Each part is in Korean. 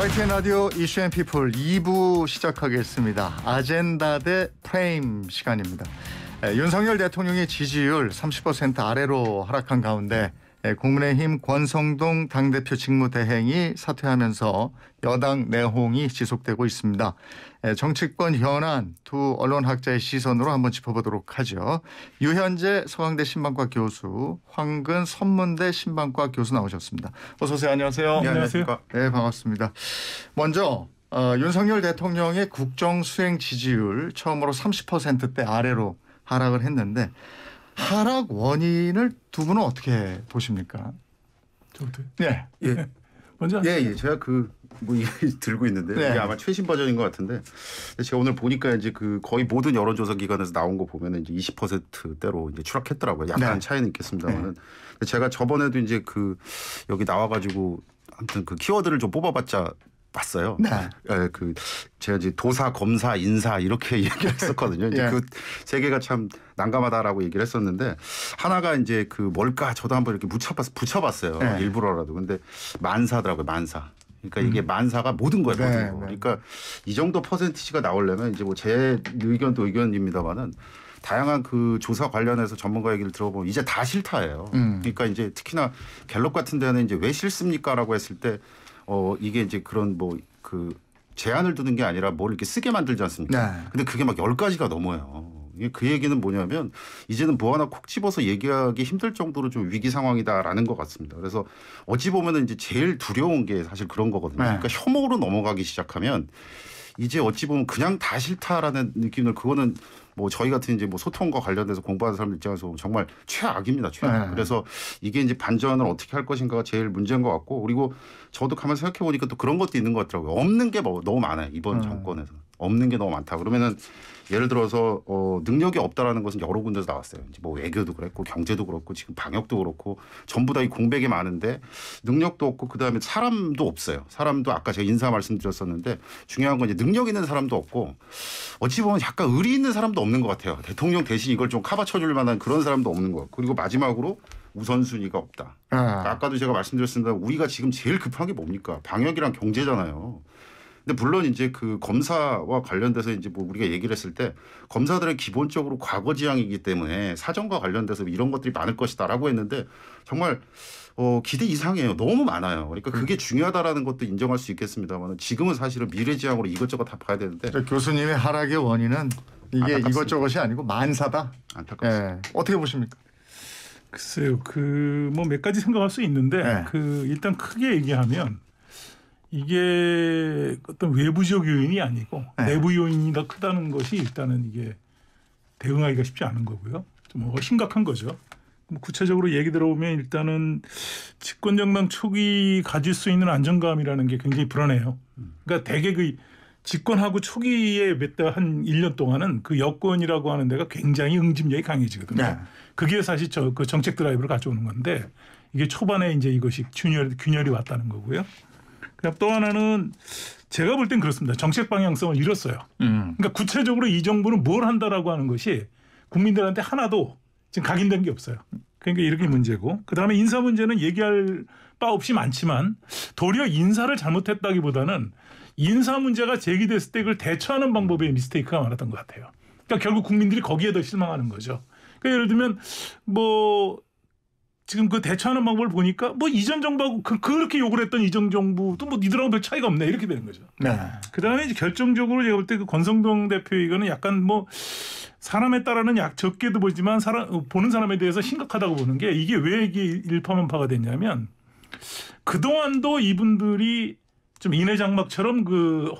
YTN 라디오 이슈 앤 피플 2부 시작하겠습니다. 아젠다 대 프레임 시간입니다. 윤석열 대통령의 지지율 30% 아래로 하락한 가운데 국민의힘 권성동 당대표 직무대행이 사퇴하면서 여당 내홍이 지속되고 있습니다. 정치권 현안 두 언론학자의 시선으로 한번 짚어보도록 하죠. 유현재 서강대 신방과 교수, 황근 선문대 신방과 교수 나오셨습니다. 어서 오세요. 안녕하세요. 네, 안녕하세요. 네, 반갑습니다. 먼저 윤석열 대통령의 국정수행 지지율 처음으로 30%대 아래로 하락을 했는데 하락 원인을 두 분은 어떻게 보십니까? 저부터. 네. 예. 먼저. 예. 제가 이게 들고 있는데 네. 이게 아마 최신 버전인 것 같은데 제가 오늘 보니까 이제 거의 모든 여론조사 기관에서 나온 거 보면은 이제 20%대로 이제 추락했더라고요. 약간 네. 차이는 있겠습니다만은 제가 저번에도 이제 여기 나와가지고 아무튼 키워드를 좀 뽑아봤자. 봤어요. 네. 제가 이제 도사, 검사, 인사 이렇게 얘기를 했었거든요. 이제 예. 그 세 개가 참 난감하다라고 얘기를 했었는데 하나가 이제 뭘까 저도 한번 이렇게 붙여봤어요. 네. 일부러라도. 근데 만사더라고요. 만사. 그러니까 이게 만사가 모든 거예요. 모든 네, 거. 네. 그러니까 이 정도 퍼센티지가 나오려면 이제 제 의견도 의견입니다만은 다양한 조사 관련해서 전문가 얘기를 들어보면 이제 다 싫다예요. 그러니까 이제 특히나 갤럽 같은 데는 이제 왜 싫습니까라고 했을 때 이게 이제 그런 제한을 두는 게 아니라 뭘 이렇게 쓰게 만들지 않습니까? 네. 근데 그게 막 10가지가 넘어요. 그 얘기는 뭐냐면 이제는 뭐 하나 콕 집어서 얘기하기 힘들 정도로 좀 위기 상황이다라는 것 같습니다. 그래서 어찌 보면은 이제 제일 두려운 게 사실 그런 거거든요. 네. 그러니까 혐오로 넘어가기 시작하면 이제 어찌 보면 그냥 다 싫다라는 느낌을 그거는 저희 같은 이제 소통과 관련돼서 공부하는 사람들 입장에서 정말 최악입니다. 최악. 네. 그래서 이게 이제 반전을 어떻게 할 것인가가 제일 문제인 것 같고 그리고 저도 가만 생각해 보니까 또 그런 것도 있는 것 같더라고요. 없는 게 너무 많아요. 이번 정권에서. 없는 게 너무 많다. 그러면은 예를 들어서 능력이 없다라는 것은 여러 군데서 나왔어요. 이제 외교도 그랬고 경제도 그렇고 지금 방역도 그렇고 전부 다 이 공백이 많은데 능력도 없고 그다음에 사람도 없어요. 사람도 아까 제가 인사 말씀드렸었는데 중요한 건 이제 능력 있는 사람도 없고 어찌 보면 약간 의리 있는 사람도 없는 것 같아요. 대통령 대신 이걸 좀 커버쳐줄 만한 그런 사람도 없는 것 같고 그리고 마지막으로 우선순위가 없다. 아까도 제가 말씀드렸습니다. 우리가 지금 제일 급한 게 뭡니까? 방역이랑 경제잖아요. 근데 물론 이제 검사와 관련돼서 이제 우리가 얘기를 했을 때 검사들은 기본적으로 과거 지향이기 때문에 사정과 관련돼서 이런 것들이 많을 것이다라고 했는데 정말 기대 이상이에요. 너무 많아요. 그러니까 그게 중요하다라는 것도 인정할 수 있겠습니다만 지금은 사실은 미래지향으로 이것저것 다 봐야 되는데 교수님의 하락의 원인은 이게 안타깝습니다. 이것저것이 아니고 만사다. 안타깝습니다. 예. 어떻게 보십니까? 글쎄요. 몇 가지 생각할 수 있는데 네. 일단 크게 얘기하면 이게 어떤 외부적 요인이 아니고 내부 요인이 더 크다는 것이 일단은 이게 대응하기가 쉽지 않은 거고요. 좀 심각한 거죠. 구체적으로 얘기 들어보면 일단은 집권 정당 초기 가질 수 있는 안정감이라는 게 굉장히 불안해요. 그러니까 대개 집권하고 초기에 한 1년 동안은 여권이라고 하는 데가 굉장히 응집력이 강해지거든요. 네. 그게 사실 정책 드라이브를 가져오는 건데 이게 초반에 이제 이것이 균열이 왔다는 거고요. 그다음 또 하나는 제가 볼 땐 그렇습니다. 정책 방향성을 잃었어요. 그러니까 구체적으로 이 정부는 뭘 한다라고 하는 것이 국민들한테 하나도 지금 각인된 게 없어요. 그러니까 이렇게 문제고 그다음에 인사 문제는 얘기할 바 없이 많지만 도리어 인사를 잘못했다기보다는 인사 문제가 제기됐을 때 그걸 대처하는 방법에 미스테이크가 많았던 것 같아요. 그러니까 결국 국민들이 거기에 더 실망하는 거죠. 그러니까 예를 들면 지금 대처하는 방법을 보니까 이전 정부하고 그렇게 욕을 했던 이전 정부도 니들하고 별 차이가 없네 이렇게 되는 거죠. 네. 그다음에 이제 결정적으로 제가 볼 때 권성동 대표 이거는 약간 사람에 따라는 적게도 보지만 보는 사람에 대해서 심각하다고 보는 게 이게 왜 이게 일파만파가 됐냐면 그동안도 이분들이 좀 인해장막처럼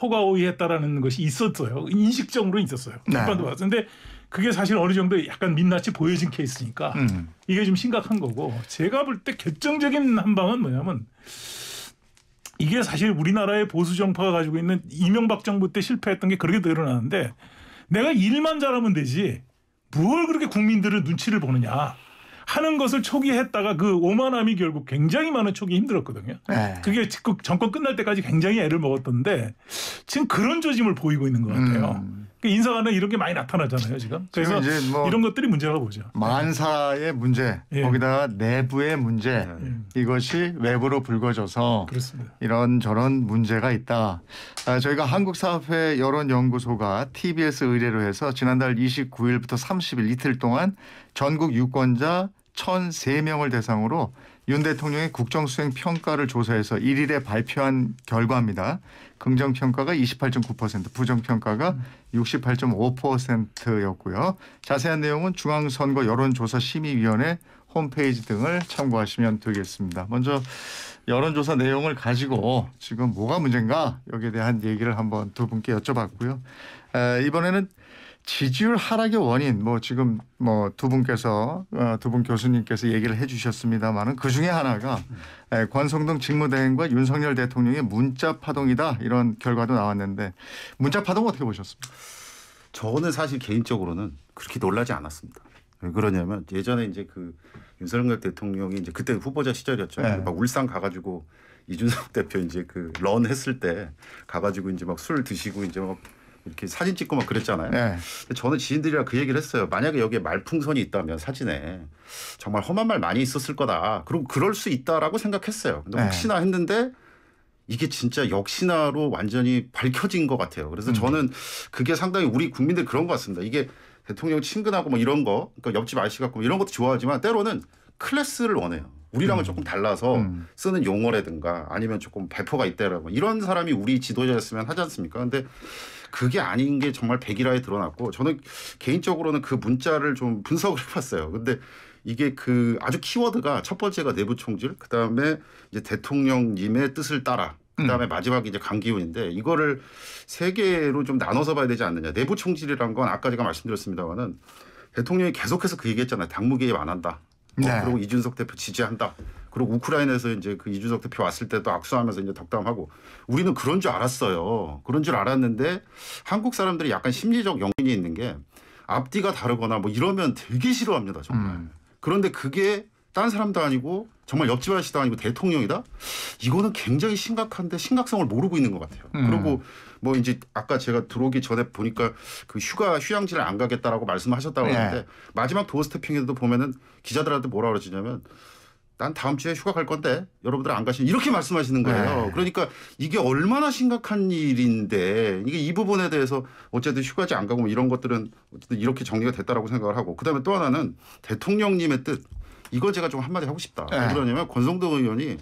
호가호위했다라는 것이 있었어요. 인식적으로 있었어요. 일반도 봤어요. 근데 그게 사실 어느 정도 약간 민낯이 보여진 케이스니까 이게 좀 심각한 거고 제가 볼 때 결정적인 한 방은 뭐냐면 이게 사실 우리나라의 보수 정파가 가지고 있는 이명박 정부 때 실패했던 게 그렇게 드러나는데 내가 일만 잘하면 되지 뭘 그렇게 국민들의 눈치를 보느냐 하는 것을 초기에 했다가 오만함이 결국 굉장히 많은 초기에 힘들었거든요. 네. 그게 정권 끝날 때까지 굉장히 애를 먹었던데 지금 그런 조짐을 보이고 있는 것 같아요. 그러니까 인사관에 이런 게 많이 나타나잖아요 지금. 그래서 이제 뭐 이런 것들이 문제라고 보죠. 만사의 문제, 예. 거기다가 내부의 문제, 이것이 외부로 불거져서 그렇습니다. 이런저런 문제가 있다. 저희가 한국사회 여론연구소가 TBS 의뢰로 해서 지난달 29일부터 30일 이틀 동안 전국 유권자 1,003명을 대상으로 윤 대통령의 국정수행 평가를 조사해서 1일에 발표한 결과입니다. 긍정평가가 28.9%, 부정평가가 68.5%였고요. 자세한 내용은 중앙선거 여론조사심의위원회 홈페이지 등을 참고하시면 되겠습니다. 먼저 여론조사 내용을 가지고 지금 뭐가 문제인가 여기에 대한 얘기를 한번 두 분께 여쭤봤고요. 이번에는 지지율 하락의 원인 지금 두 분께서 두 분 교수님께서 얘기를 해주셨습니다만은 그 중에 하나가 권성동 직무대행과 윤석열 대통령의 문자 파동이다 이런 결과도 나왔는데 문자 파동 어떻게 보셨습니까? 저는 사실 개인적으로는 그렇게 놀라지 않았습니다. 왜 그러냐면 예전에 이제 그 윤석열 대통령이 이제 그때 후보자 시절이었죠. 네. 막 울산 가가지고 이준석 대표 이제 그 런 했을 때 가가지고 이제 막 술 드시고 이제 막 이렇게 사진 찍고 막 그랬잖아요. 네. 저는 지인들이랑 그 얘기를 했어요. 만약에 여기에 말풍선이 있다면 사진에 정말 험한 말 많이 있었을 거다. 그리고 그럴 수 있다라고 생각했어요. 근데 혹시나 했는데 이게 진짜 역시나로 완전히 밝혀진 것 같아요. 그래서 저는 그게 상당히 우리 국민들 그런 것 같습니다. 이게 대통령 친근하고 뭐 이런 거, 그러니까 옆집 아저씨 같고 이런 것도 좋아하지만 때로는 클래스를 원해요. 우리랑은 조금 달라서 쓰는 용어라든가 아니면 조금 배포가 있다라고 이런 사람이 우리 지도자였으면 하지 않습니까? 근데 그게 아닌 게 정말 백일화에 드러났고 저는 개인적으로는 그 문자를 좀 분석을 해봤어요. 근데 이게 그 아주 키워드가 첫 번째가 내부 총질, 그 다음에 이제 대통령님의 뜻을 따라, 그 다음에 마지막에 이제 강기훈인데 이거를 세 개로 좀 나눠서 봐야 되지 않느냐. 내부 총질이란 건 아까 제가 말씀드렸습니다만은 대통령이 계속해서 그 얘기했잖아요. 당무 개입 안 한다. 네. 그리고 이준석 대표 지지한다. 그리고 우크라이나에서 이제 그 이준석 대표 왔을 때도 악수하면서 이제 덕담하고 우리는 그런 줄 알았어요. 그런 줄 알았는데 한국 사람들이 약간 심리적 영향이 있는 게 앞뒤가 다르거나 뭐 이러면 되게 싫어합니다. 정말. 그런데 그게 딴 사람도 아니고 정말 옆집 아저씨도 아니고 대통령이다? 이거는 굉장히 심각한데 심각성을 모르고 있는 것 같아요. 그리고 뭐 이제 아까 제가 들어오기 전에 보니까 그 휴양지를 안 가겠다라고 말씀하셨다고 하는데 마지막 도어 스태핑에도 보면은 기자들한테 뭐라 그러시냐면 난 다음 주에 휴가 갈 건데 여러분들 안 가시면 이렇게 말씀하시는 거예요. 그러니까 이게 얼마나 심각한 일인데 이게 이 부분에 대해서 어쨌든 휴가지 안 가고 뭐 이런 것들은 어쨌든 이렇게 정리가 됐다라고 생각을 하고 그다음에 또 하나는 대통령님의 뜻 이거 제가 좀 한마디 하고 싶다. 왜 그러냐면 권성동 의원이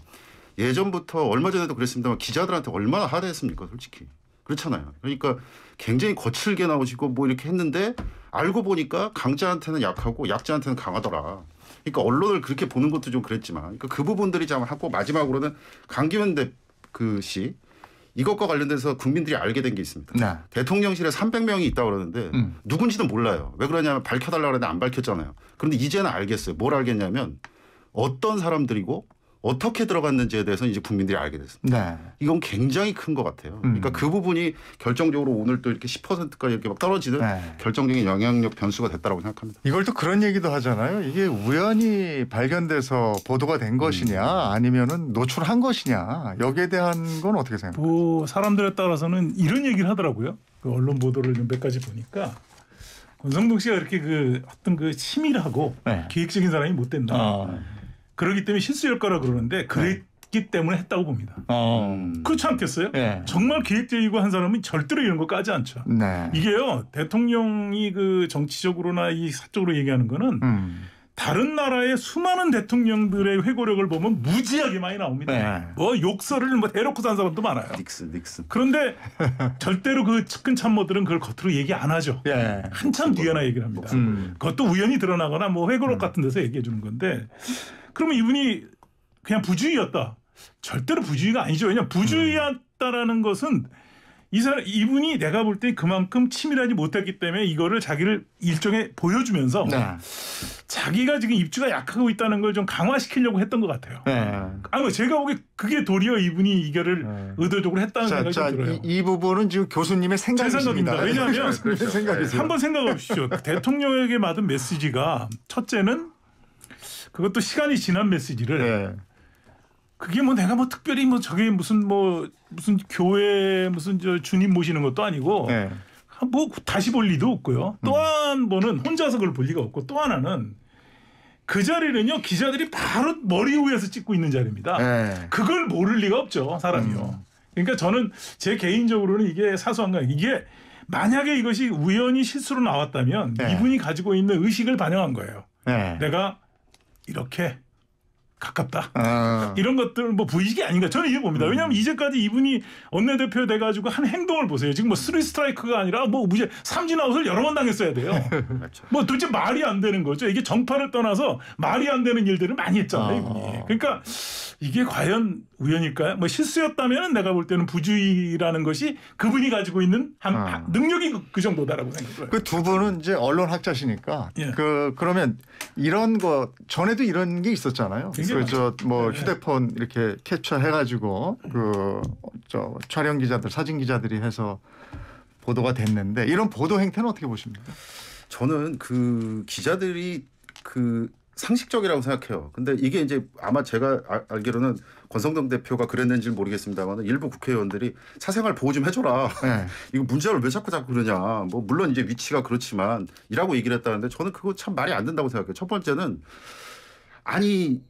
예전부터 얼마 전에도 그랬습니다만 기자들한테 얼마나 하대했습니까 솔직히. 그렇잖아요. 그러니까 굉장히 거칠게 나오시고 뭐 이렇게 했는데 알고 보니까 강자한테는 약하고 약자한테는 강하더라. 그러니까 언론을 그렇게 보는 것도 좀 그랬지만 그러니까 그 부분들이 좀 하고 마지막으로는 강기훈 씨 이것과 관련돼서 국민들이 알게 된 게 있습니다. 네. 대통령실에 300명이 있다고 그러는데 누군지는 몰라요. 왜 그러냐면 밝혀달라고 했는데 안 밝혔잖아요. 그런데 이제는 알겠어요. 뭘 알겠냐면 어떤 사람들이고 어떻게 들어갔는지에 대해서는 이제 국민들이 알게 됐습니다. 네. 이건 굉장히 큰 것 같아요. 그러니까 그 부분이 결정적으로 오늘 또 이렇게 10%까지 이렇게 막 떨어지는 결정적인 영향력 변수가 됐다고 생각합니다. 이걸 또 그런 얘기도 하잖아요. 이게 우연히 발견돼서 보도가 된 것이냐 아니면은 노출한 것이냐 여기에 대한 건 어떻게 생각하세요? 뭐 사람들에 따라서는 이런 얘기를 하더라고요. 그 언론 보도를 몇 가지 보니까 권성동 씨가 이렇게 그 어떤 그 치밀하고 계획적인 사람이 못 된다. 그러기 때문에 실수일 거라 그러는데 그랬기 때문에 했다고 봅니다. 그렇지 않겠어요? 정말 계획적이고 한 사람은 절대로 이런 거 까지 않죠. 이게요 대통령이 그 정치적으로나 이 사적으로 얘기하는 거는 다른 나라의 수많은 대통령들의 회고록을 보면 무지하게 많이 나옵니다. 뭐 욕설을 뭐 대놓고 산 사람도 많아요. 닉슨. 그런데 절대로 그 측근 참모들은 그걸 겉으로 얘기 안 하죠. 한참 뒤에나 얘기를 합니다. 그것도 우연히 드러나거나 뭐 회고록 같은 데서 얘기해 주는 건데 그러면 이분이 그냥 부주의였다. 절대로 부주의가 아니죠. 왜냐하면 부주의였다라는 것은 이분이 내가 볼 때 그만큼 치밀하지 못했기 때문에 이거를 자기를 일종의 보여주면서 자기가 지금 입주가 약하고 있다는 걸 좀 강화시키려고 했던 것 같아요. 아니 제가 보기에 그게 도리어 이분이 이거를 의도적으로 했다는 생각이 들어요. 이 부분은 지금 교수님의 생각이십니다. 왜냐하면 한번 생각해 보십시오. 대통령에게 받은 메시지가 첫째는 그것도 시간이 지난 메시지를 그게 뭐 내가 뭐 특별히 뭐 저게 무슨 교회 무슨 저 주님 모시는 것도 아니고 뭐 다시 볼 리도 없고요. 또 한 번은 혼자서 그걸 볼 리가 없고 또 하나는 그 자리는요 기자들이 바로 머리 위에서 찍고 있는 자리입니다. 네. 그걸 모를 리가 없죠 사람이요. 그러니까 저는 제 개인적으로는 이게 사소한 거예요. 이게 만약에 이것이 우연히 실수로 나왔다면 네. 이분이 가지고 있는 의식을 반영한 거예요. 네. 내가 이렇게 가깝다. 어. 이런 것들 뭐 부의식이 아닌가 저는 이해 봅니다. 왜냐하면 이제까지 이분이 원내대표 돼가지고 한 행동을 보세요. 지금 뭐 3스트라이크가 아니라 뭐 무죄 삼진 아웃을 여러 번 당했어야 돼요. 맞죠. 뭐 도대체 말이 안 되는 거죠. 이게 정파를 떠나서 말이 안 되는 일들을 많이 했잖아요. 이분이. 그러니까 이게 과연 우연일까요? 뭐 실수였다면 내가 볼 때는 부주의라는 것이 그분이 가지고 있는 능력이 그 정도다라고 생각해요. 그 두 분은 이제 언론학자시니까 예. 그러면 이런 거 전에도 이런 게 있었잖아요. 굉장히 그 뭐 네. 휴대폰 이렇게 캡처해가지고 촬영 기자들, 사진 기자들이 해서 보도가 됐는데 이런 보도 행태는 어떻게 보십니까? 저는 그 기자들이 그 상식적이라고 생각해요. 근데 이게 이제 아마 제가 알기로는 권성동 대표가 그랬는지는 모르겠습니다만 일부 국회의원들이 사생활 보호 좀 해줘라. 네. 이거 문자를 왜 자꾸 그러냐. 뭐 물론 이제 위치가 그렇지만 이라고 얘기를 했다는데 저는 그거 참 말이 안 된다고 생각해요. 첫 번째는 아니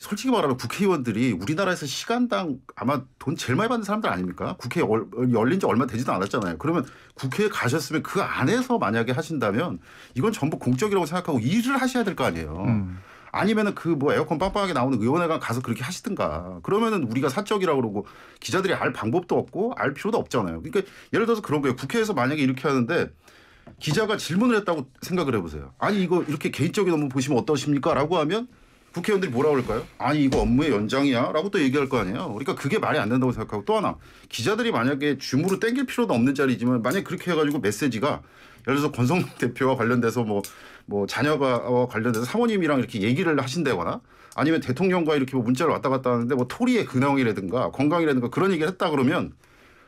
솔직히 말하면 국회의원들이 우리나라에서 시간당 아마 돈 제일 많이 받는 사람들 아닙니까? 국회 열린 지 얼마 되지도 않았잖아요. 그러면 국회에 가셨으면 그 안에서 만약에 하신다면 이건 전부 공적이라고 생각하고 일을 하셔야 될 거 아니에요. 아니면은 그 뭐 에어컨 빵빵하게 나오는 의원회관 가서 그렇게 하시든가. 그러면은 우리가 사적이라고 그러고 기자들이 알 방법도 없고 알 필요도 없잖아요. 그러니까 예를 들어서 그런 거예요. 국회에서 만약에 이렇게 하는데 기자가 질문을 했다고 생각을 해보세요. 아니 이거 이렇게 개인적인 업무 보시면 어떠십니까? 라고 하면 국회의원들이 뭐라고 그럴까요? 아니 이거 업무의 연장이야? 라고 또 얘기할 거 아니에요. 그러니까 그게 말이 안 된다고 생각하고 또 하나 기자들이 만약에 줌으로 땡길 필요도 없는 자리지만 만약에 그렇게 해가지고 메시지가 예를 들어서 권성동 대표와 관련돼서 뭐 자녀가 관련돼서 사모님이랑 이렇게 얘기를 하신다거나 아니면 대통령과 이렇게 뭐 문자를 왔다 갔다 하는데 뭐 토리의 근황이라든가 건강이라든가 그런 얘기를 했다 그러면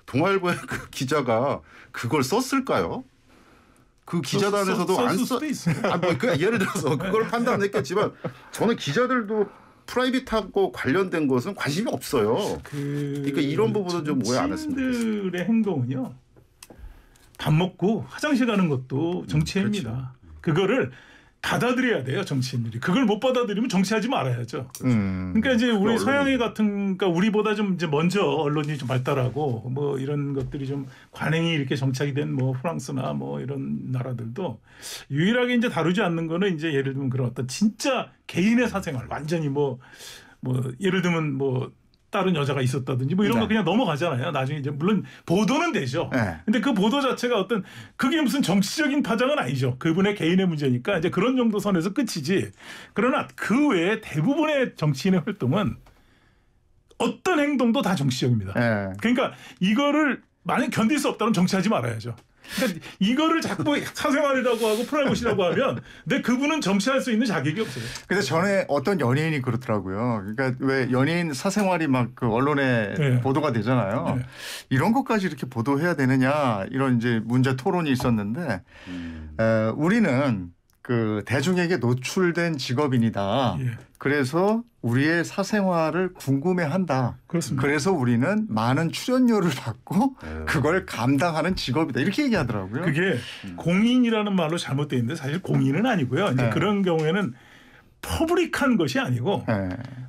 동아일보의 그 기자가 그걸 썼을까요? 그 기자단에서도 안 써. 예를 들어서 그걸 판단했겠지만 저는 기자들도 프라이빗하고 관련된 것은 관심이 없어요. 그러니까 이런 부분은 좀 오해 안 했으면 좋겠어요. 정치인들의 행동은요. 밥 먹고 화장실 가는 것도 정치입니다. 그거를 받아들여야 돼요, 정치인들이. 그걸 못 받아들이면 정치하지 말아야죠. 그러니까 이제 우리 서양의 같은, 그러니까 우리보다 좀 이제 먼저 언론이 좀 발달하고 뭐 이런 것들이 좀 관행이 이렇게 정착이 된 뭐 프랑스나 뭐 이런 나라들도 유일하게 이제 다루지 않는 거는 이제 예를 들면 그런 어떤 진짜 개인의 사생활 완전히 뭐 예를 들면 뭐 다른 여자가 있었다든지 뭐 이런 거 그냥 넘어가잖아요. 나중에 이제 물론 보도는 되죠. 근데 그 보도 자체가 어떤 그게 무슨 정치적인 파장은 아니죠. 그분의 개인의 문제니까 이제 그런 정도 선에서 끝이지. 그러나 그 외에 대부분의 정치인의 활동은 어떤 행동도 다 정치적입니다. 그러니까 이거를 만약 견딜 수 없다면 정치하지 말아야죠. 그러니까 이거를 자꾸 사생활이라고 하고 프라이버시라고 하면 근데 그분은 정치할 수 있는 자격이 없어요. 근데 전에 어떤 연예인이 그렇더라고요. 그러니까 왜 연예인 사생활이 막 그 언론에 보도가 되잖아요. 이런 것까지 이렇게 보도해야 되느냐 이런 이제 문제 토론이 있었는데 우리는 그 대중에게 노출된 직업인이다. 그래서 우리의 사생활을 궁금해한다. 그렇습니다. 그래서 우리는 많은 출연료를 받고 그걸 감당하는 직업이다. 이렇게 얘기하더라고요. 그게 공인이라는 말로 잘못되어 있는데 사실 공인은 아니고요. 이제 그런 경우에는 퍼블릭한 것이 아니고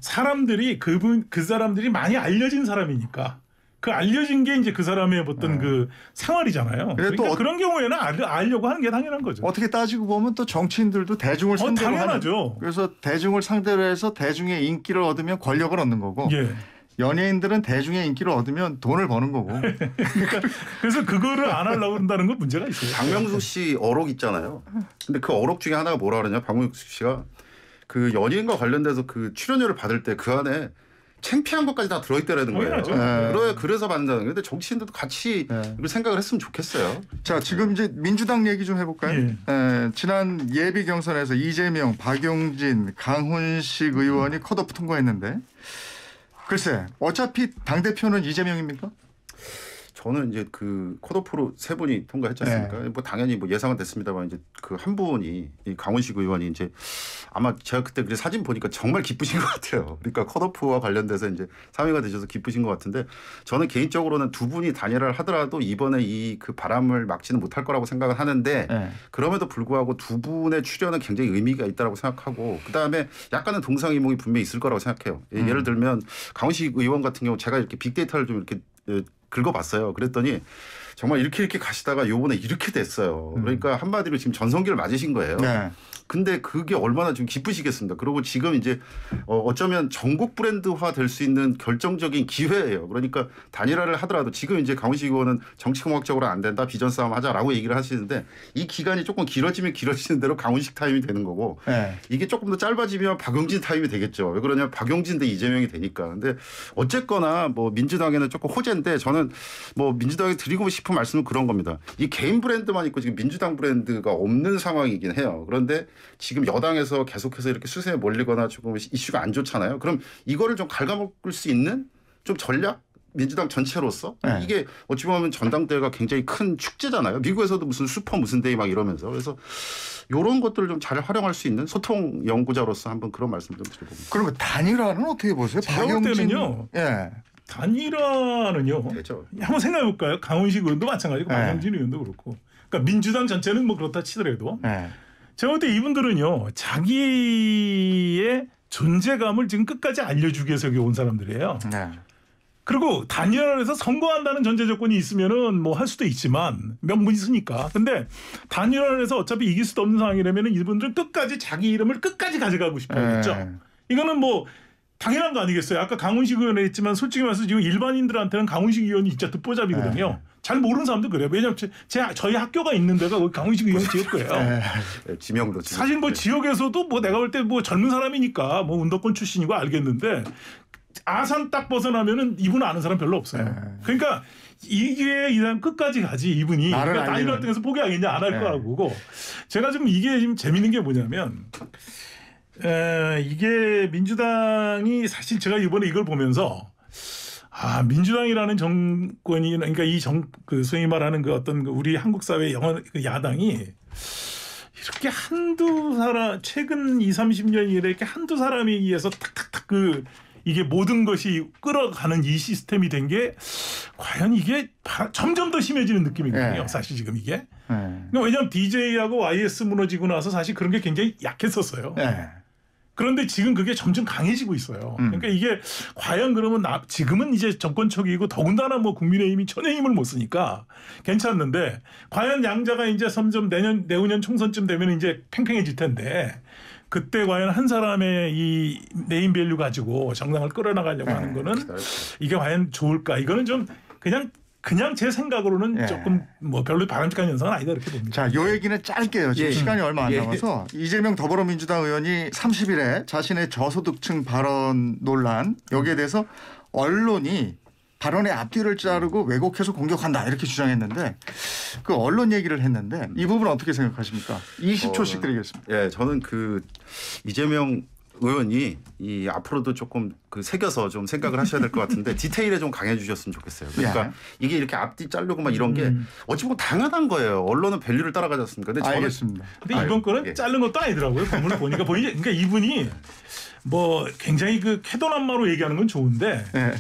사람들이 그 사람들이 많이 알려진 사람이니까 그 알려진 게 이제 그 사람의 어떤 그 생활이잖아요. 그러니까 또 그런 경우에는 알려고 하는 게 당연한 거죠. 어떻게 따지고 보면 또 정치인들도 대중을 상대로 당연하죠. 그래서 대중을 상대로 해서 대중의 인기를 얻으면 권력을 얻는 거고 연예인들은 대중의 인기를 얻으면 돈을 버는 거고. 그래서 그거를 안 하려고 한다는 건 문제가 있어요. 박명수 씨 어록 있잖아요. 근데 그 어록 중에 하나가 뭐라 그러냐. 박명수 씨가 그 연예인과 관련돼서 그 출연료를 받을 때 그 안에 창피한 것까지 다 들어있다라는 거예요. 그래서 받는다는 거예요. 근데 정치인들도 같이 이걸 생각을 했으면 좋겠어요. 자, 지금 이제 민주당 얘기 좀 해볼까요? 지난 예비 경선에서 이재명, 박용진, 강훈식 의원이 컷오프 통과했는데 글쎄 어차피 당대표는 이재명입니까? 저는 이제 그 컷오프로 3분이 통과했지 않습니까? 네. 뭐 당연히 뭐 예상은 됐습니다만 이제 그 한 분이 이 강훈식 의원이 이제 아마 제가 그때 그 사진 보니까 정말 기쁘신 것 같아요. 그러니까 컷오프와 관련돼서 이제 3위가 되셔서 기쁘신 것 같은데 저는 개인적으로는 두 분이 단일화를 하더라도 이번에 이 그 바람을 막지는 못할 거라고 생각을 하는데 네. 그럼에도 불구하고 두 분의 출연은 굉장히 의미가 있다고 생각하고 그다음에 약간은 동상이몽이 분명히 있을 거라고 생각해요. 예를 들면 강훈식 의원 같은 경우 제가 이렇게 빅데이터를 좀 이렇게 긁어봤어요. 그랬더니 정말 이렇게 가시다가 요번에 이렇게 됐어요. 그러니까 한마디로 지금 전성기를 맞으신 거예요. 네. 근데 그게 얼마나 좀 기쁘시겠습니다. 그리고 지금 이제 어쩌면 전국 브랜드화 될 수 있는 결정적인 기회예요. 그러니까 단일화를 하더라도 지금 이제 강훈식 의원은 정치공학적으로 안 된다, 비전 싸움 하자라고 얘기를 하시는데 이 기간이 조금 길어지면 길어지는 대로 강훈식 타임이 되는 거고 네. 이게 조금 더 짧아지면 박용진 타임이 되겠죠. 왜 그러냐면 박용진 대 이재명이 되니까. 근데 어쨌거나 뭐 민주당에는 조금 호재인데 저는 뭐 민주당에 드리고 싶은 말씀은 그런 겁니다. 이 개인 브랜드만 있고 지금 민주당 브랜드가 없는 상황이긴 해요. 그런데 지금 여당에서 계속해서 이렇게 수세에 몰리거나 조금 이슈가 안 좋잖아요. 그럼 이거를 좀 갉아먹을 수 있는 좀 전략? 민주당 전체로서 네. 이게 어찌 보면 전당대회가 굉장히 큰 축제잖아요. 미국에서도 무슨 슈퍼 무슨 데이 막 이러면서 그래서 이런 것들을 좀 잘 활용할 수 있는 소통 연구자로서 한번 그런 말씀 좀 드려봅니다. 그럼 단일화는 어떻게 보세요? 제가 볼 때는요. 예. 단일화는요. 되죠. 한번 생각해 볼까요? 강훈식 의원도 마찬가지고 네. 박영진 의원도 그렇고. 그러니까 민주당 전체는 뭐 그렇다 치더라도 예. 제가 볼 때 이분들은요. 자기의 존재감을 지금 끝까지 알려주기 위해서 여기 온 사람들이에요. 네. 그리고 단일화를 해서 선거한다는 전제 조건이 있으면은 뭐 할 수도 있지만 명분이 있으니까. 근데 단일화를 해서 어차피 이길 수도 없는 상황이라면은 이분들은 끝까지 자기 이름을 끝까지 가져가고 싶어했죠. 네. 이거는 뭐 당연한 거 아니겠어요. 아까 강훈식 의원이 했지만 솔직히 말해서 지금 일반인들한테는 강훈식 의원이 진짜 듣보잡이거든요. 네. 잘 모르는 사람도 그래요. 왜냐하면 저희 학교가 있는 데가 거기 강훈식 의원 지역구예요. 네. 지명도 사실 뭐 지역에서도 뭐 내가 볼 때 뭐 젊은 사람이니까 뭐 운동권 출신이고 알겠는데 아산 딱 벗어나면은 이분 아는 사람 별로 없어요. 네. 그러니까 이게 이상 끝까지 가지 이분이 나를 그러니까 단일화 알리는. 등에서 포기하겠냐 안 할 네. 거라고 보고 제가 지금 이게 지금 재밌는 게 뭐냐면 이게 민주당이 사실 제가 이번에 이걸 보면서 민주당이라는 정권이 그러니까 그 소위 말하는 그 어떤 우리 한국 사회 그 야당이 이렇게 한두 사람 최근 20-30년 이래 이렇게 한두 사람에 의해서 탁탁탁 이게 모든 것이 끌어가는 이 시스템이 된 게 과연 이게 점점 더 심해지는 느낌이거든요. 네. 사실 지금 이게. 네. 그러니까 왜냐하면 DJ하고 YS 무너지고 나서 사실 그런 게 굉장히 약했었어요. 네. 그런데 지금 그게 점점 강해지고 있어요. 그러니까 이게 과연 그러면 지금은 이제 정권 초기이고 더군다나 뭐 국민의힘이 전혀 힘을 못 쓰니까 괜찮는데 과연 양자가 이제 점점 내후년 총선쯤 되면 이제 팽팽해질 텐데 그때 과연 한 사람의 이 네임밸류 가지고 정당을 끌어나가려고 하는 거는 이게 과연 좋을까? 이거는 좀 그냥 제 생각으로는 예. 조금 뭐 별로 바람직한 현상은 아니다 이렇게 봅니다. 자, 요 얘기는 짧게요. 지금 예. 시간이 얼마 안 예. 남아서 이재명 더불어민주당 의원이 30일에 자신의 저소득층 발언 논란 여기에 대해서 언론이 발언의 앞뒤를 자르고 왜곡해서 공격한다 이렇게 주장했는데 그 언론 얘기를 했는데 이 부분 어떻게 생각하십니까? 20초씩 드리겠습니다. 예, 저는 그 이재명 의원이 이 앞으로도 조금 그 새겨서 좀 생각을 하셔야 될 것 같은데 디테일에 좀 강해 주셨으면 좋겠어요. 그러니까 예. 이게 이렇게 앞뒤 자르고 막 이런 게 어찌 보면 당연한 거예요. 언론은 밸류를 따라가지 않습니까? 근데 저는 알겠습니다. 근데 이번 거는 예. 자른 것도 아니더라고요. 본문을 보니까 그러니까 이분이 뭐 굉장히 그 쾌도난마로 얘기하는 건 좋은데 네.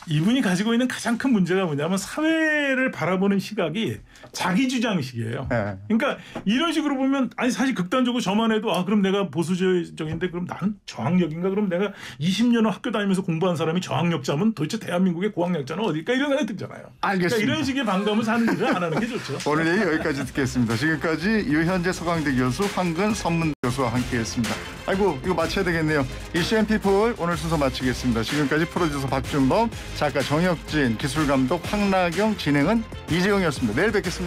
이분이 가지고 있는 가장 큰 문제가 뭐냐면 사회를 바라보는 시각이 자기 주장식이에요. 네. 그러니까 이런 식으로 보면 아니 사실 극단적으로 저만 해도 그럼 내가 보수적인데 그럼 나는 저항력인가? 그럼 내가 20년을 학교 다니면서 공부한 사람이 저항력자면 도대체 대한민국의 고학력자는 어딜까? 이런 생각이 들잖아요. 알겠습니다. 그러니까 이런 식의 반감을 사는 일을 안 하는 게 좋죠. 오늘 얘기 여기까지 듣겠습니다. 지금까지 유현재 서강대 교수, 황근 선문 교수와 함께했습니다. 아이고 이거 마쳐야 되겠네요. 이슈앤피플 오늘 순서 마치겠습니다. 지금까지 프로듀서 박준범, 작가 정혁진, 기술감독 황나경, 진행은 이재용이었습니다. 내일 뵙겠습니다.